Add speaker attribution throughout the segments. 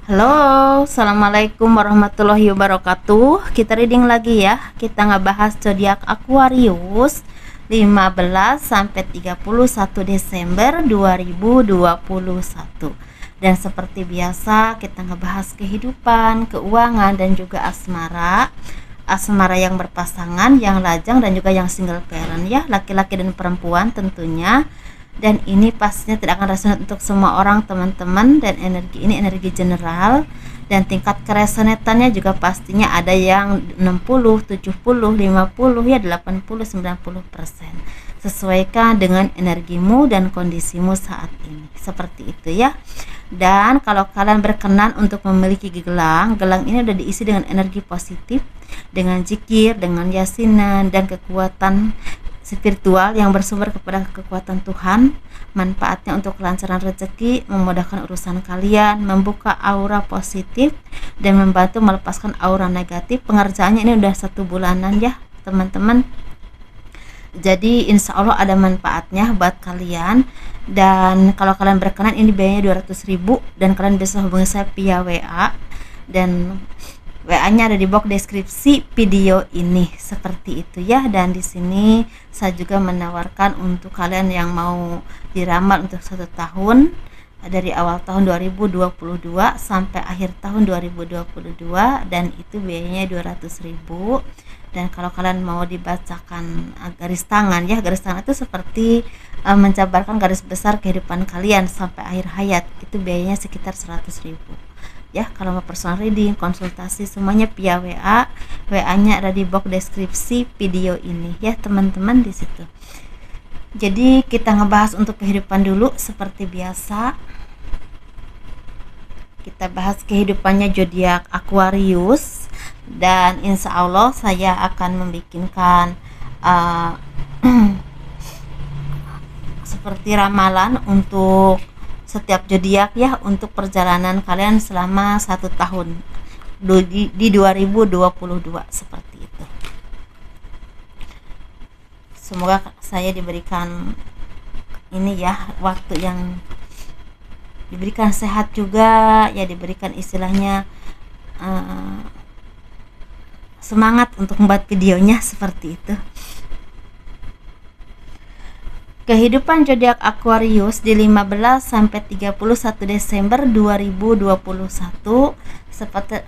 Speaker 1: Halo, assalamualaikum warahmatullahi wabarakatuh. Kita reading lagi ya. Kita ngebahas zodiak Aquarius 15 sampai 31 Desember 2021. Dan seperti biasa, kita ngebahas kehidupan, keuangan dan juga asmara. Asmara yang berpasangan, yang lajang dan juga yang single parent ya, laki-laki dan perempuan tentunya. Dan ini pastinya tidak akan resonate untuk semua orang teman-teman, dan energi ini energi general, dan tingkat keresonatannya juga pastinya ada yang 60, 70, 50 ya 80, 90%. Sesuaikan dengan energimu dan kondisimu saat ini. Seperti itu ya. Dan kalau kalian berkenan untuk memiliki gelang, gelang ini udah diisi dengan energi positif, dengan zikir, dengan yasinan dan kekuatan spiritual yang bersumber kepada kekuatan Tuhan. Manfaatnya untuk kelancaran rezeki, memudahkan urusan kalian, membuka aura positif dan membantu melepaskan aura negatif. Pengerjaannya ini udah 1 bulanan ya teman-teman, jadi insya Allah ada manfaatnya buat kalian. Dan kalau kalian berkenan, ini biayanya 200.000 dan kalian bisa hubungi saya via WA, dan WA-nya ada di box deskripsi video ini. Seperti itu ya. Dan di sini saya juga menawarkan untuk kalian yang mau diramal untuk 1 tahun, dari awal tahun 2022 sampai akhir tahun 2022, dan itu biayanya 200.000. Dan kalau kalian mau dibacakan garis tangan ya, garis tangan itu seperti menjabarkan garis besar kehidupan kalian sampai akhir hayat, itu biayanya sekitar 100.000 ya. Kalau mau personal reading, konsultasi, semuanya via WA. WA-nya ada di box deskripsi video ini ya teman-teman, di situ. Jadi kita ngebahas untuk kehidupan dulu seperti biasa. Kita bahas kehidupannya zodiak Aquarius, dan insya Allah saya akan membikinkan seperti ramalan untuk setiap zodiak ya, untuk perjalanan kalian selama 1 tahun di 2022 seperti itu. Semoga saya diberikan ini ya, waktu yang diberikan sehat juga ya, diberikan istilahnya semangat untuk membuat videonya seperti itu. Kehidupan zodiak Aquarius di 15 sampai 31 Desember 2021.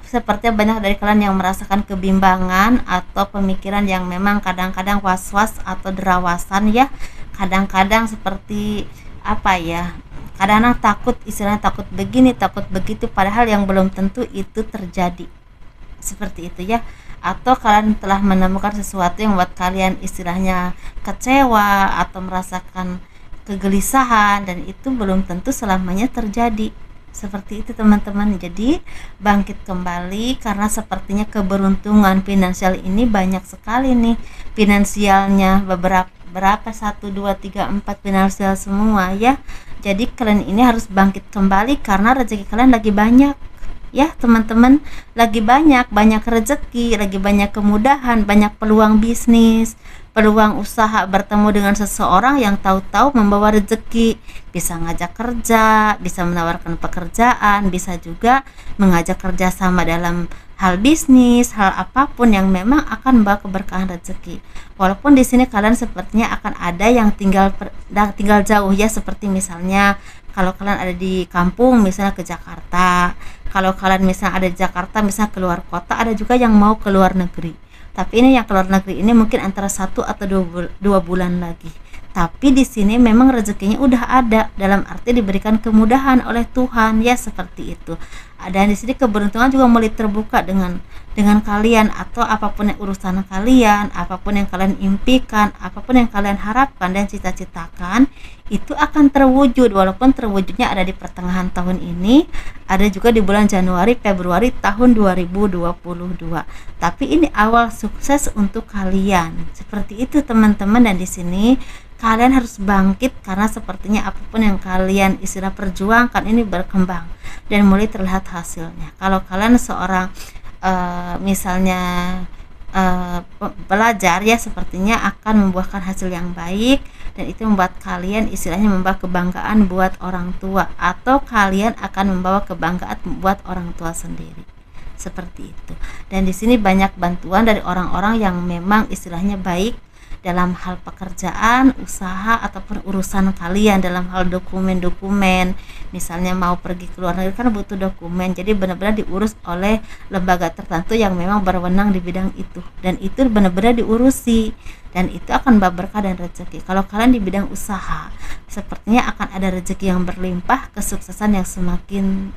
Speaker 1: Seperti banyak dari kalian yang merasakan kebimbangan atau pemikiran yang memang kadang-kadang was-was atau derawasan ya. Kadang-kadang seperti apa ya? Kadang-kadang takut, istilahnya takut begini, takut begitu, padahal yang belum tentu itu terjadi. Seperti itu ya. Atau kalian telah menemukan sesuatu yang membuat kalian istilahnya kecewa atau merasakan kegelisahan, dan itu belum tentu selamanya terjadi. Seperti itu teman-teman. Jadi bangkit kembali, karena sepertinya keberuntungan finansial ini banyak sekali nih finansialnya, berapa 1 2 3 4 finansial semua ya. Jadi kalian ini harus bangkit kembali karena rezeki kalian lagi banyak ya teman-teman, lagi banyak rezeki, lagi banyak kemudahan, banyak peluang bisnis, peluang usaha, bertemu dengan seseorang yang tahu-tahu membawa rezeki, bisa ngajak kerja, bisa menawarkan pekerjaan, bisa juga mengajak kerjasama dalam hal bisnis, hal apapun yang memang akan membawa keberkahan rezeki. Walaupun di sini kalian sepertinya akan ada yang tinggal jauh ya, seperti misalnya kalau kalian ada di kampung misalnya ke Jakarta, kalau kalian misalnya ada di Jakarta misalnya keluar kota, ada juga yang mau ke luar negeri. Tapi ini yang keluar negeri ini mungkin antara 1 atau 2 bulan lagi. Tapi di sini memang rezekinya udah ada, dalam arti diberikan kemudahan oleh Tuhan ya, seperti itu. Dan di sini keberuntungan juga mulai terbuka dengan kalian, atau apapun yang urusan kalian, apapun yang kalian impikan, apapun yang kalian harapkan dan cita-citakan, itu akan terwujud. Walaupun terwujudnya ada di pertengahan tahun ini, ada juga di bulan Januari Februari tahun 2022. Tapi ini awal sukses untuk kalian. Seperti itu teman-teman. Dan di sini kalian harus bangkit, karena sepertinya apapun yang kalian istilah perjuangkan ini berkembang dan mulai terlihat hasilnya. Kalau kalian seorang misalnya pelajar ya, sepertinya akan membuahkan hasil yang baik, dan itu membuat kalian istilahnya membawa kebanggaan buat orang tua, atau kalian akan membawa kebanggaan buat orang tua sendiri. Seperti itu. Dan di sini banyak bantuan dari orang-orang yang memang istilahnya baik dalam hal pekerjaan, usaha, ataupun urusan kalian dalam hal dokumen-dokumen. Misalnya mau pergi ke luar negeri kan butuh dokumen, jadi benar-benar diurus oleh lembaga tertentu yang memang berwenang di bidang itu, dan itu benar-benar diurusi, dan itu akan membawa berkah dan rezeki. Kalau kalian di bidang usaha, sepertinya akan ada rezeki yang berlimpah, kesuksesan yang semakin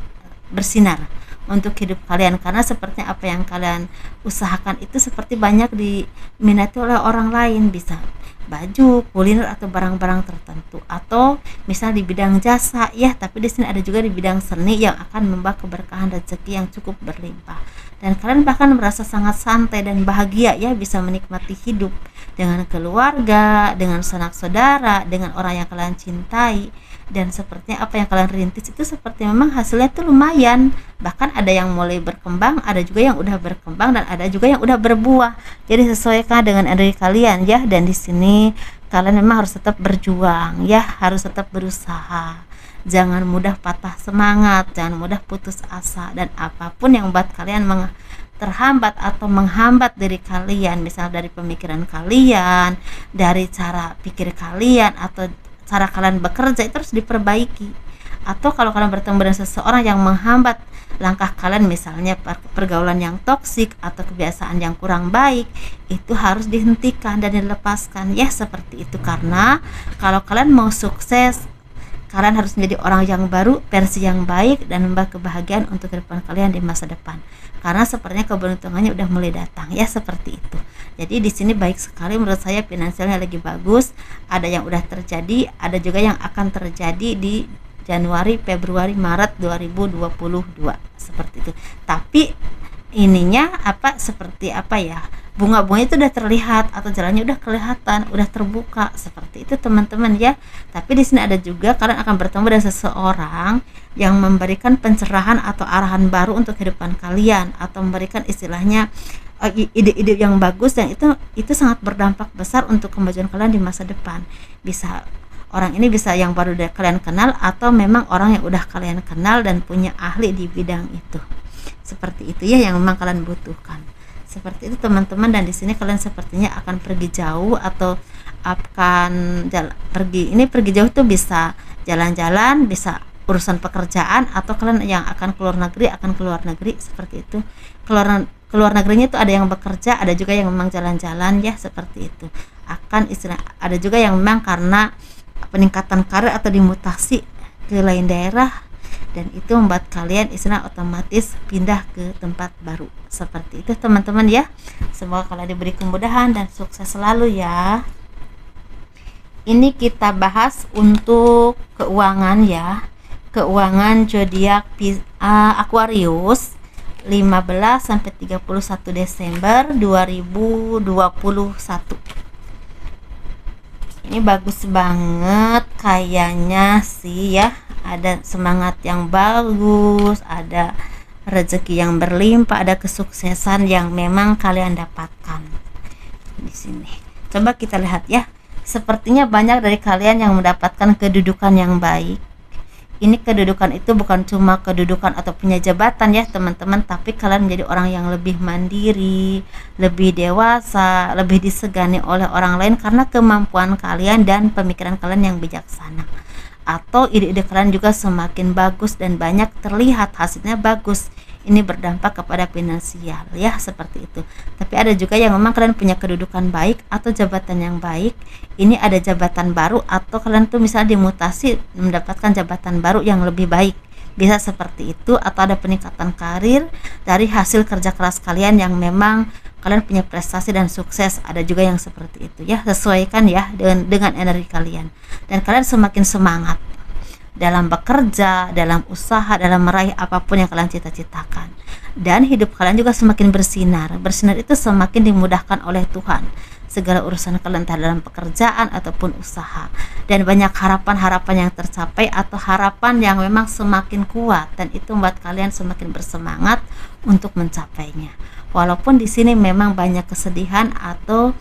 Speaker 1: bersinar untuk hidup kalian, karena sepertinya apa yang kalian usahakan itu seperti banyak diminati oleh orang lain, bisa baju, kuliner, atau barang-barang tertentu, atau misal di bidang jasa ya, tapi di sini ada juga di bidang seni yang akan membawa keberkahan rezeki yang cukup berlimpah, dan kalian bahkan merasa sangat santai dan bahagia ya, bisa menikmati hidup dengan keluarga, dengan sanak saudara, dengan orang yang kalian cintai. Dan sepertinya apa yang kalian rintis itu seperti memang hasilnya tuh lumayan, bahkan ada yang mulai berkembang, ada juga yang udah berkembang, dan ada juga yang udah berbuah. Jadi sesuaikan dengan energi kalian ya, dan di sini kalian memang harus tetap berjuang ya, harus tetap berusaha, jangan mudah patah semangat, jangan mudah putus asa, dan apapun yang membuat kalian terhambat atau menghambat diri kalian, misal dari pemikiran kalian, dari cara pikir kalian, atau cara kalian bekerja, itu harus diperbaiki. Atau kalau kalian bertemu dengan seseorang yang menghambat langkah kalian, misalnya pergaulan yang toksik atau kebiasaan yang kurang baik, itu harus dihentikan dan dilepaskan ya, seperti itu. Karena kalau kalian mau sukses, kalian harus menjadi orang yang baru, versi yang baik, dan membawa kebahagiaan untuk kehidupan kalian di masa depan. Karena sepertinya keberuntungannya udah mulai datang ya, seperti itu. Jadi di sini baik sekali menurut saya, finansialnya lagi bagus. Ada yang udah terjadi, ada juga yang akan terjadi di Januari, Februari, Maret 2022 seperti itu. Tapi ininya seperti apa ya? Bunga-bunga itu udah terlihat, atau jalannya udah kelihatan, udah terbuka, seperti itu teman-teman ya. Tapi di sini ada juga kalian akan bertemu dengan seseorang yang memberikan pencerahan atau arahan baru untuk kehidupan kalian, atau memberikan istilahnya ide-ide yang bagus, dan itu sangat berdampak besar untuk kemajuan kalian di masa depan. Bisa orang ini bisa yang baru kalian kenal, atau memang orang yang udah kalian kenal dan punya ahli di bidang itu. Seperti itu ya yang memang kalian butuhkan. Seperti itu teman-teman, dan di sini kalian sepertinya akan pergi jauh, atau akan pergi jauh tuh bisa jalan-jalan, bisa urusan pekerjaan, atau kalian yang akan keluar negeri seperti itu. Keluar negerinya itu ada yang bekerja, ada juga yang memang jalan-jalan ya, seperti itu. Ada juga yang memang karena peningkatan karir atau dimutasi ke lain daerah, dan itu membuat kalian otomatis pindah ke tempat baru. Seperti itu teman-teman ya. Semoga kalian diberi kemudahan dan sukses selalu ya. Ini kita bahas untuk keuangan ya. Keuangan zodiak Aquarius 15 sampai 31 Desember 2021. Ini bagus banget kayaknya sih ya. Ada semangat yang bagus, ada rezeki yang berlimpah, ada kesuksesan yang memang kalian dapatkan di sini. Coba kita lihat ya. Sepertinya banyak dari kalian yang mendapatkan kedudukan yang baik. Ini kedudukan itu bukan cuma kedudukan atau punya jabatan ya teman-teman, tapi kalian menjadi orang yang lebih mandiri, lebih dewasa, lebih disegani oleh orang lain karena kemampuan kalian dan pemikiran kalian yang bijaksana. Atau ide-ide kalian juga semakin bagus dan banyak terlihat hasilnya bagus. Ini berdampak kepada finansial ya, seperti itu. Tapi ada juga yang memang kalian punya kedudukan baik atau jabatan yang baik. Ini ada jabatan baru, atau kalian tuh misalnya dimutasi mendapatkan jabatan baru yang lebih baik. Bisa seperti itu, atau ada peningkatan karir dari hasil kerja keras kalian yang memang kalian punya prestasi dan sukses. Ada juga yang seperti itu ya. Sesuaikan ya dengan energi kalian, dan kalian semakin semangat dalam bekerja, dalam usaha, dalam meraih apapun yang kalian cita-citakan. Dan hidup kalian juga semakin bersinar. Bersinar itu semakin dimudahkan oleh Tuhan. Segala urusan kalian entah dalam pekerjaan ataupun usaha. Dan banyak harapan-harapan yang tercapai, atau harapan yang memang semakin kuat, dan itu membuat kalian semakin bersemangat untuk mencapainya. Walaupun di sini memang banyak kesedihan atau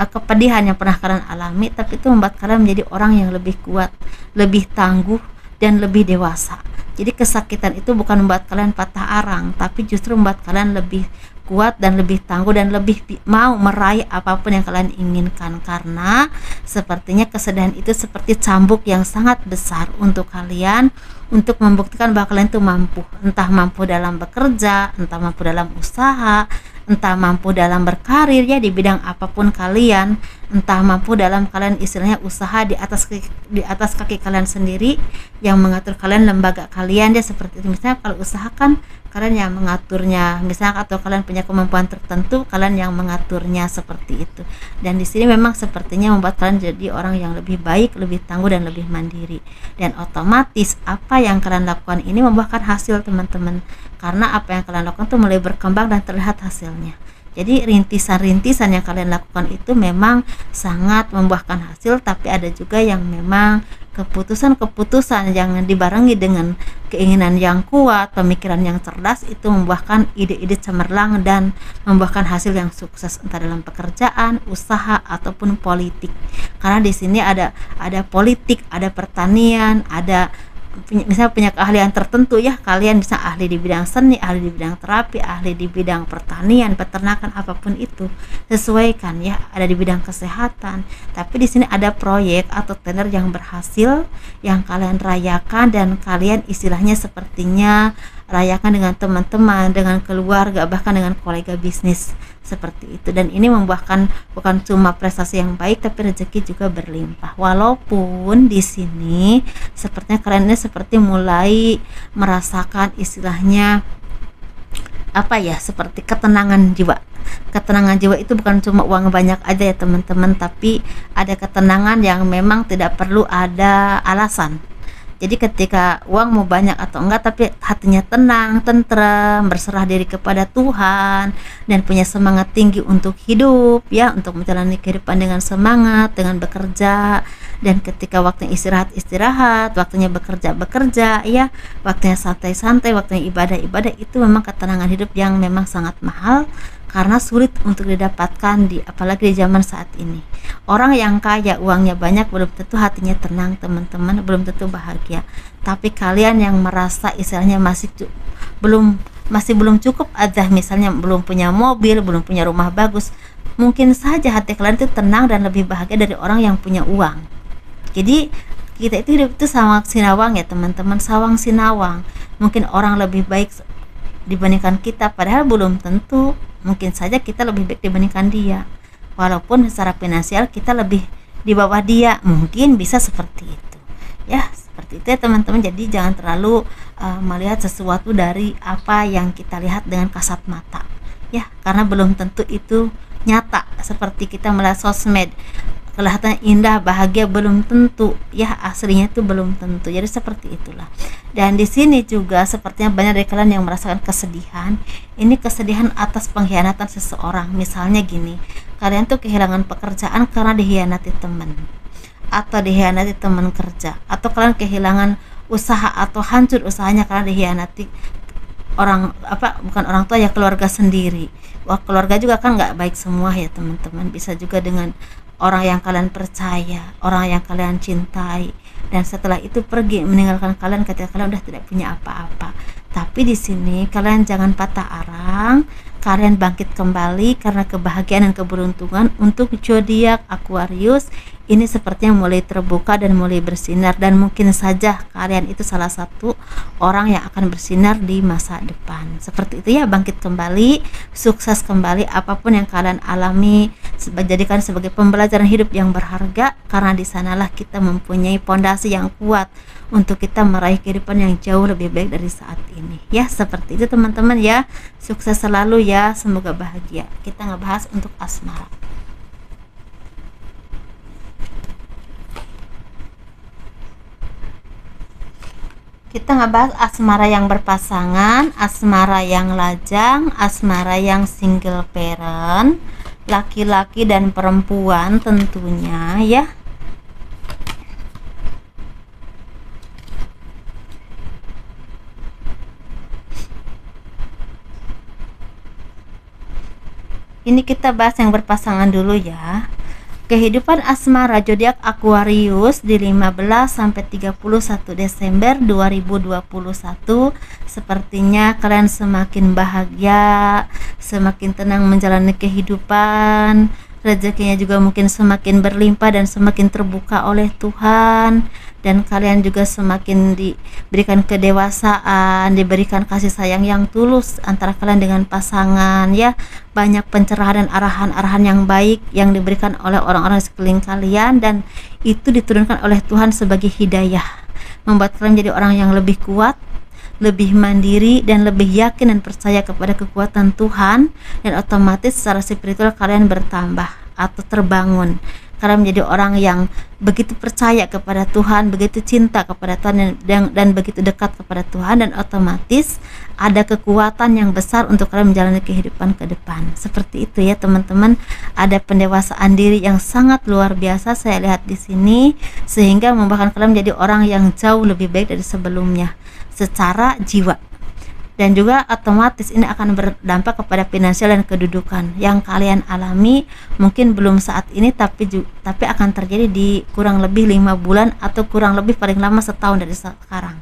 Speaker 1: kepedihan yang pernah kalian alami, tapi itu membuat kalian menjadi orang yang lebih kuat, lebih tangguh, dan lebih dewasa. Jadi kesakitan itu bukan membuat kalian patah arang, tapi justru membuat kalian lebih kuat dan lebih tangguh dan lebih mau meraih apapun yang kalian inginkan, karena sepertinya kesedihan itu seperti cambuk yang sangat besar untuk kalian, untuk membuktikan bahwa kalian itu mampu, entah mampu dalam bekerja, entah mampu dalam usaha, entah mampu dalam berkarir ya di bidang apapun kalian, entah mampu dalam kalian istilahnya usaha di atas kaki kalian sendiri, yang mengatur kalian, lembaga kalian ya, seperti itu. Misalnya kalau usaha kan kalian yang mengaturnya, misalnya, atau kalian punya kemampuan tertentu, kalian yang mengaturnya, seperti itu. Dan di sini memang sepertinya membuat kalian jadi orang yang lebih baik, lebih tangguh, dan lebih mandiri. Dan otomatis apa yang kalian lakukan ini membuahkan hasil, teman-teman, karena apa yang kalian lakukan itu mulai berkembang dan terlihat hasilnya. Jadi rintisan-rintisan yang kalian lakukan itu memang sangat membuahkan hasil, tapi ada juga yang memang keputusan-keputusan yang dibarengi dengan keinginan yang kuat, pemikiran yang cerdas, itu membuahkan ide-ide cemerlang dan membuahkan hasil yang sukses, entah dalam pekerjaan, usaha, ataupun politik. Karena di sini ada politik, ada pertanian, ada misalnya punya keahlian tertentu ya, kalian bisa ahli di bidang seni, ahli di bidang terapi, ahli di bidang pertanian, peternakan, apapun itu sesuaikan ya, ada di bidang kesehatan. Tapi di sini ada proyek atau tender yang berhasil yang kalian rayakan, dan kalian istilahnya sepertinya rayakan dengan teman-teman, dengan keluarga, bahkan dengan kolega bisnis, seperti itu. Dan ini membuahkan bukan cuma prestasi yang baik, tapi rezeki juga berlimpah. Walaupun di sini sepertinya kalian ini seperti mulai merasakan istilahnya apa ya, seperti ketenangan jiwa. Ketenangan jiwa itu bukan cuma uang banyak aja ya teman-teman, tapi ada ketenangan yang memang tidak perlu ada alasan. Jadi ketika uang mau banyak atau enggak, tapi hatinya tenang, tentrem, berserah diri kepada Tuhan, dan punya semangat tinggi untuk hidup ya, untuk menjalani kehidupan dengan semangat, dengan bekerja. Dan ketika waktunya istirahat, waktunya bekerja ya, waktunya santai-santai, waktunya ibadah, itu memang ketenangan hidup yang memang sangat mahal, karena sulit untuk didapatkan apalagi di zaman saat ini. Orang yang kaya, uangnya banyak, belum tentu hatinya tenang, teman-teman, belum tentu bahagia. Tapi kalian yang merasa istilahnya masih belum cukup aja, misalnya belum punya mobil, belum punya rumah bagus, mungkin saja hati kalian itu tenang dan lebih bahagia dari orang yang punya uang. Jadi kita itu hidup itu sawang sinawang ya teman-teman, sawang sinawang. Mungkin orang lebih baik dibandingkan kita, padahal belum tentu. Mungkin saja kita lebih baik dibandingkan dia, walaupun secara finansial kita lebih di bawah dia, mungkin bisa seperti itu ya, seperti itu ya teman-teman. Jadi jangan terlalu melihat sesuatu dari apa yang kita lihat dengan kasat mata ya, karena belum tentu itu nyata. Seperti kita melihat sosmed, kelihatannya indah, bahagia, belum tentu ya, aslinya itu belum tentu. Jadi seperti itulah. Dan di sini juga sepertinya banyak dari kalian yang merasakan kesedihan. Ini kesedihan atas pengkhianatan seseorang. Misalnya gini, kalian tuh kehilangan pekerjaan karena dihianati teman, atau dihianati teman kerja, atau kalian kehilangan usaha atau hancur usahanya karena dihianati bukan orang tua ya, keluarga sendiri. Wah, keluarga juga kan nggak baik semua ya teman-teman. Bisa juga dengan orang yang kalian percaya, orang yang kalian cintai, dan setelah itu pergi meninggalkan kalian ketika kalian udah tidak punya apa-apa. Tapi di sini kalian jangan patah arang, kalian bangkit kembali, karena kebahagiaan dan keberuntungan untuk zodiak Aquarius ini sepertinya mulai terbuka dan mulai bersinar, dan mungkin saja kalian itu salah satu orang yang akan bersinar di masa depan. Seperti itu ya, bangkit kembali, sukses kembali, apapun yang kalian alami jadikan sebagai pembelajaran hidup yang berharga, karena di sanalah kita mempunyai pondasi yang kuat untuk kita meraih kehidupan yang jauh lebih baik dari saat ini ya. Seperti itu teman-teman ya, sukses selalu ya, semoga bahagia. Kita ngebahas untuk asmara. Kita ngebahas asmara yang berpasangan, asmara yang lajang, asmara yang single parent, laki-laki dan perempuan tentunya ya. Ini kita bahas yang berpasangan dulu ya. Kehidupan asmara zodiak Aquarius di 15 sampai 31 Desember 2021. Sepertinya kalian semakin bahagia, semakin tenang menjalani kehidupan. Rezekinya juga mungkin semakin berlimpah dan semakin terbuka oleh Tuhan, dan kalian juga semakin diberikan kedewasaan, diberikan kasih sayang yang tulus antara kalian dengan pasangan ya. Banyak pencerahan dan arahan-arahan yang baik yang diberikan oleh orang-orang sekeliling kalian, dan itu diturunkan oleh Tuhan sebagai hidayah, membuat kalian menjadi orang yang lebih kuat, lebih mandiri, dan lebih yakin dan percaya kepada kekuatan Tuhan, dan otomatis secara spiritual kalian bertambah atau terbangun. Kalian menjadi orang yang begitu percaya kepada Tuhan, begitu cinta kepada Tuhan, dan begitu dekat kepada Tuhan, dan otomatis ada kekuatan yang besar untuk kalian menjalani kehidupan ke depan. Seperti itu ya teman-teman. Ada pendewasaan diri yang sangat luar biasa saya lihat di sini, sehingga membuat kalian menjadi orang yang jauh lebih baik dari sebelumnya secara jiwa, dan juga otomatis ini akan berdampak kepada finansial dan kedudukan yang kalian alami. Mungkin belum saat ini, tapi akan terjadi di kurang lebih 5 bulan atau kurang lebih paling lama setahun dari sekarang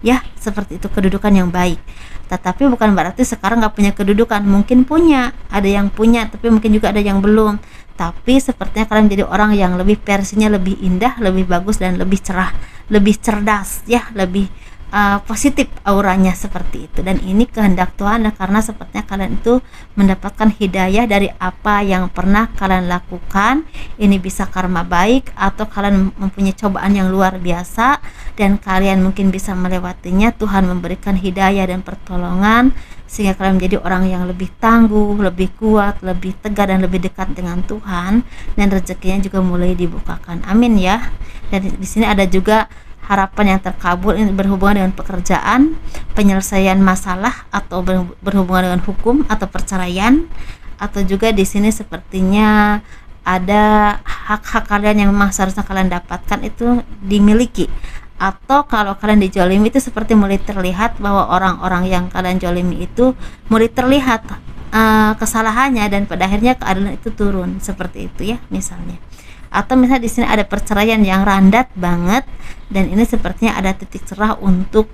Speaker 1: ya. Seperti itu, kedudukan yang baik. Tetapi bukan berarti sekarang nggak punya kedudukan, mungkin punya, ada yang punya, tapi mungkin juga ada yang belum. Tapi sepertinya kalian menjadi orang yang lebih versinya lebih indah, lebih bagus, dan lebih cerah, lebih cerdas ya, lebih positif auranya seperti itu. Dan ini kehendak Tuhan, karena sepertinya kalian itu mendapatkan hidayah dari apa yang pernah kalian lakukan. Ini bisa karma baik, atau kalian mempunyai cobaan yang luar biasa dan kalian mungkin bisa melewatinya. Tuhan memberikan hidayah dan pertolongan sehingga kalian menjadi orang yang lebih tangguh, lebih kuat, lebih tegar, dan lebih dekat dengan Tuhan, dan rezekinya juga mulai dibukakan. Amin ya. Dan di sini ada juga harapan yang terkabul, ini berhubungan dengan pekerjaan, penyelesaian masalah, atau berhubungan dengan hukum atau perceraian, atau juga di sini sepertinya ada hak-hak kalian yang memang seharusnya kalian dapatkan itu dimiliki. Atau kalau kalian dijolimi itu seperti mulai terlihat bahwa orang-orang yang kalian jolimi itu mulai terlihat kesalahannya, dan pada akhirnya keadilan itu turun, seperti itu ya misalnya. Atau misalnya di sini ada perceraian yang randat banget, dan ini sepertinya ada titik cerah untuk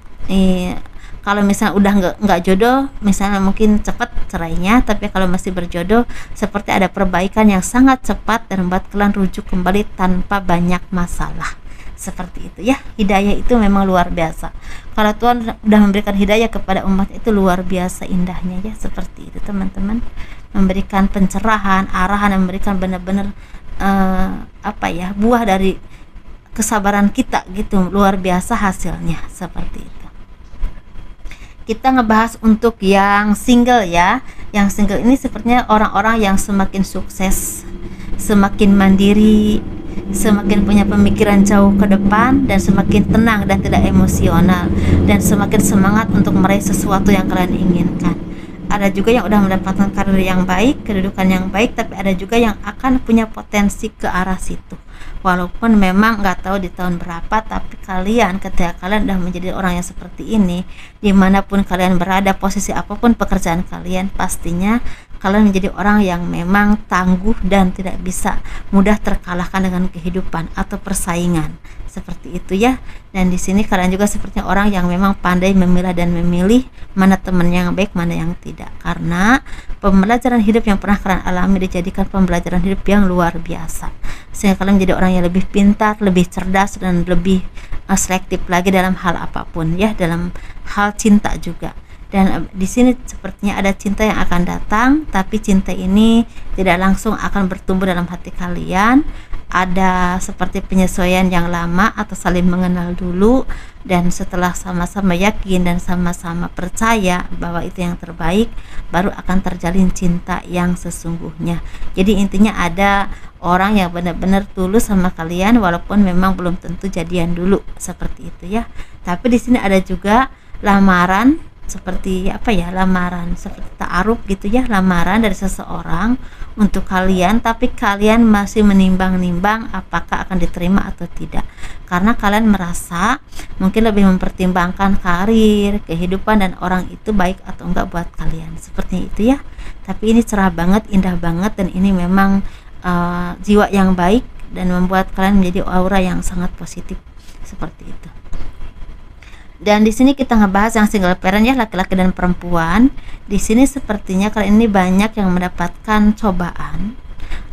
Speaker 1: kalau misalnya udah nggak jodoh, misalnya mungkin cepat cerainya, tapi kalau masih berjodoh seperti ada perbaikan yang sangat cepat dan membuat kalian rujuk kembali tanpa banyak masalah. Seperti itu ya. Hidayah itu memang luar biasa. Kalau Tuhan sudah memberikan hidayah kepada umat itu luar biasa indahnya ya. Seperti itu teman-teman, memberikan pencerahan, arahan, dan memberikan benar-benar buah dari kesabaran kita gitu, luar biasa hasilnya. Seperti itu. Kita ngebahas untuk yang single ya. Yang single ini sepertinya orang-orang yang semakin sukses, semakin mandiri, semakin punya pemikiran jauh ke depan, dan semakin tenang dan tidak emosional, dan semakin semangat untuk meraih sesuatu yang kalian inginkan. Ada juga yang udah mendapatkan karir yang baik, kedudukan yang baik, tapi ada juga yang akan punya potensi ke arah situ. Walaupun memang nggak tahu di tahun berapa, tapi kalian ketika kalian udah menjadi orang yang seperti ini, dimanapun kalian berada, posisi apapun pekerjaan kalian, pastinya kalian menjadi orang yang memang tangguh dan tidak bisa mudah terkalahkan dengan kehidupan atau persaingan. Seperti itu ya. Dan di sini kalian juga sepertinya orang yang memang pandai memilah dan memilih mana teman yang baik, mana yang tidak. Karena pembelajaran hidup yang pernah kalian alami dijadikan pembelajaran hidup yang luar biasa, sehingga kalian menjadi orang yang lebih pintar, lebih cerdas, dan lebih selektif lagi dalam hal apapun ya, dalam hal cinta juga. Dan di sini sepertinya ada cinta yang akan datang, tapi cinta ini tidak langsung akan bertumbuh dalam hati kalian. Ada seperti penyesuaian yang lama atau saling mengenal dulu, dan setelah sama-sama yakin dan sama-sama percaya bahwa itu yang terbaik, baru akan terjalin cinta yang sesungguhnya. Jadi intinya ada orang yang benar-benar tulus sama kalian, walaupun memang belum tentu jadian dulu, seperti itu ya. Tapi di sini ada juga lamaran, seperti lamaran seperti ta'aruf gitu ya, lamaran dari seseorang untuk kalian, tapi kalian masih menimbang-nimbang apakah akan diterima atau tidak, karena kalian merasa mungkin lebih mempertimbangkan karir, kehidupan, dan orang itu baik atau enggak buat kalian, seperti itu ya. Tapi ini cerah banget, indah banget, dan ini memang jiwa yang baik dan membuat kalian menjadi aura yang sangat positif seperti itu. Dan di sini kita ngebahas yang single parent ya, laki-laki dan perempuan. Di sini sepertinya kalian ini banyak yang mendapatkan cobaan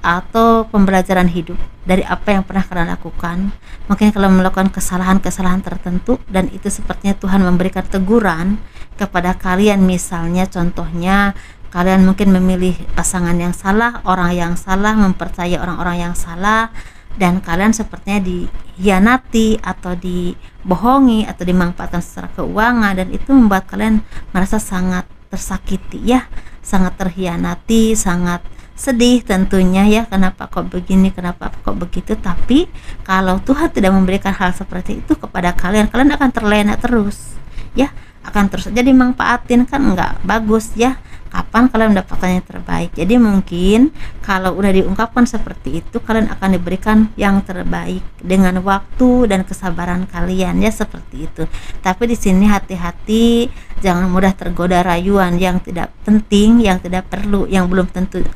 Speaker 1: atau pembelajaran hidup dari apa yang pernah kalian lakukan. Mungkin kalian melakukan kesalahan-kesalahan tertentu dan itu sepertinya Tuhan memberikan teguran kepada kalian. Misalnya contohnya kalian mungkin memilih pasangan yang salah, orang yang salah, mempercayai orang-orang yang salah, dan kalian sepertinya dihianati atau dibohongi atau dimanfaatkan secara keuangan, dan itu membuat kalian merasa sangat tersakiti ya, sangat terhianati, sangat sedih tentunya ya, kenapa kok begini, kenapa kok begitu. Tapi kalau Tuhan tidak memberikan hal seperti itu kepada kalian, kalian akan terlena terus ya, akan terus jadi manfaatin, kan nggak bagus ya. Kapan kalian mendapatkan yang terbaik? Jadi mungkin kalau udah diungkapkan seperti itu, kalian akan diberikan yang terbaik dengan waktu dan kesabaran kalian ya, seperti itu. Tapi di sini hati-hati, jangan mudah tergoda rayuan yang tidak penting, yang tidak perlu, yang belum tentu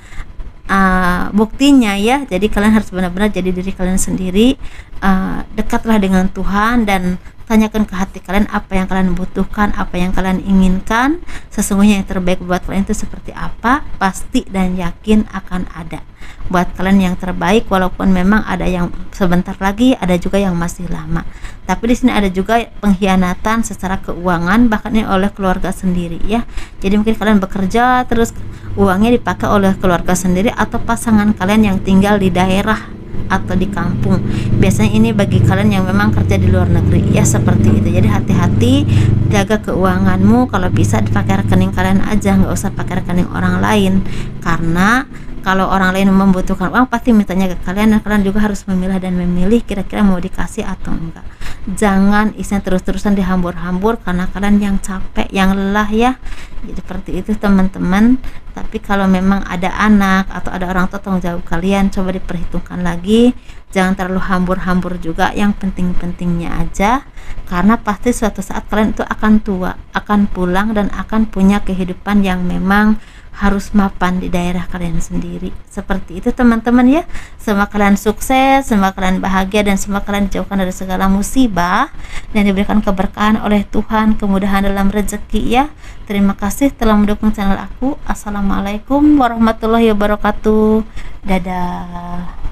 Speaker 1: buktinya ya. Jadi kalian harus benar-benar jadi diri kalian sendiri, dekatlah dengan Tuhan dan tanyakan ke hati kalian apa yang kalian butuhkan, apa yang kalian inginkan. Sesungguhnya yang terbaik buat kalian itu seperti apa, pasti dan yakin akan ada buat kalian yang terbaik. Walaupun memang ada yang sebentar lagi, ada juga yang masih lama. Tapi di sini ada juga pengkhianatan secara keuangan, bahkan oleh keluarga sendiri ya. Jadi mungkin kalian bekerja terus uangnya dipakai oleh keluarga sendiri atau pasangan kalian yang tinggal di daerah atau di kampung. Biasanya ini bagi kalian yang memang kerja di luar negeri ya, seperti itu. Jadi hati-hati, jaga keuanganmu. Kalau bisa dipakai rekening kalian aja, nggak usah pakai rekening orang lain, karena kalau orang lain membutuhkan uang pasti mintanya ke kalian, dan kalian juga harus memilah dan memilih kira-kira mau dikasih atau enggak. Jangan isinya terus-terusan dihambur-hambur karena kalian yang capek, yang lelah ya. Jadi seperti itu teman-teman. Tapi kalau memang ada anak atau ada orang tua, tanggung jawab kalian coba diperhitungkan lagi. Jangan terlalu hambur-hambur juga, yang penting-pentingnya aja, karena pasti suatu saat kalian itu akan tua, akan pulang dan akan punya kehidupan yang memang harus mapan di daerah kalian sendiri. Seperti itu teman-teman ya. Semoga kalian sukses, semoga kalian bahagia, dan semoga kalian dijauhkan dari segala musibah dan diberikan keberkahan oleh Tuhan, kemudahan dalam rezeki ya. Terima kasih telah mendukung channel aku. Assalamualaikum warahmatullahi wabarakatuh. Dadah.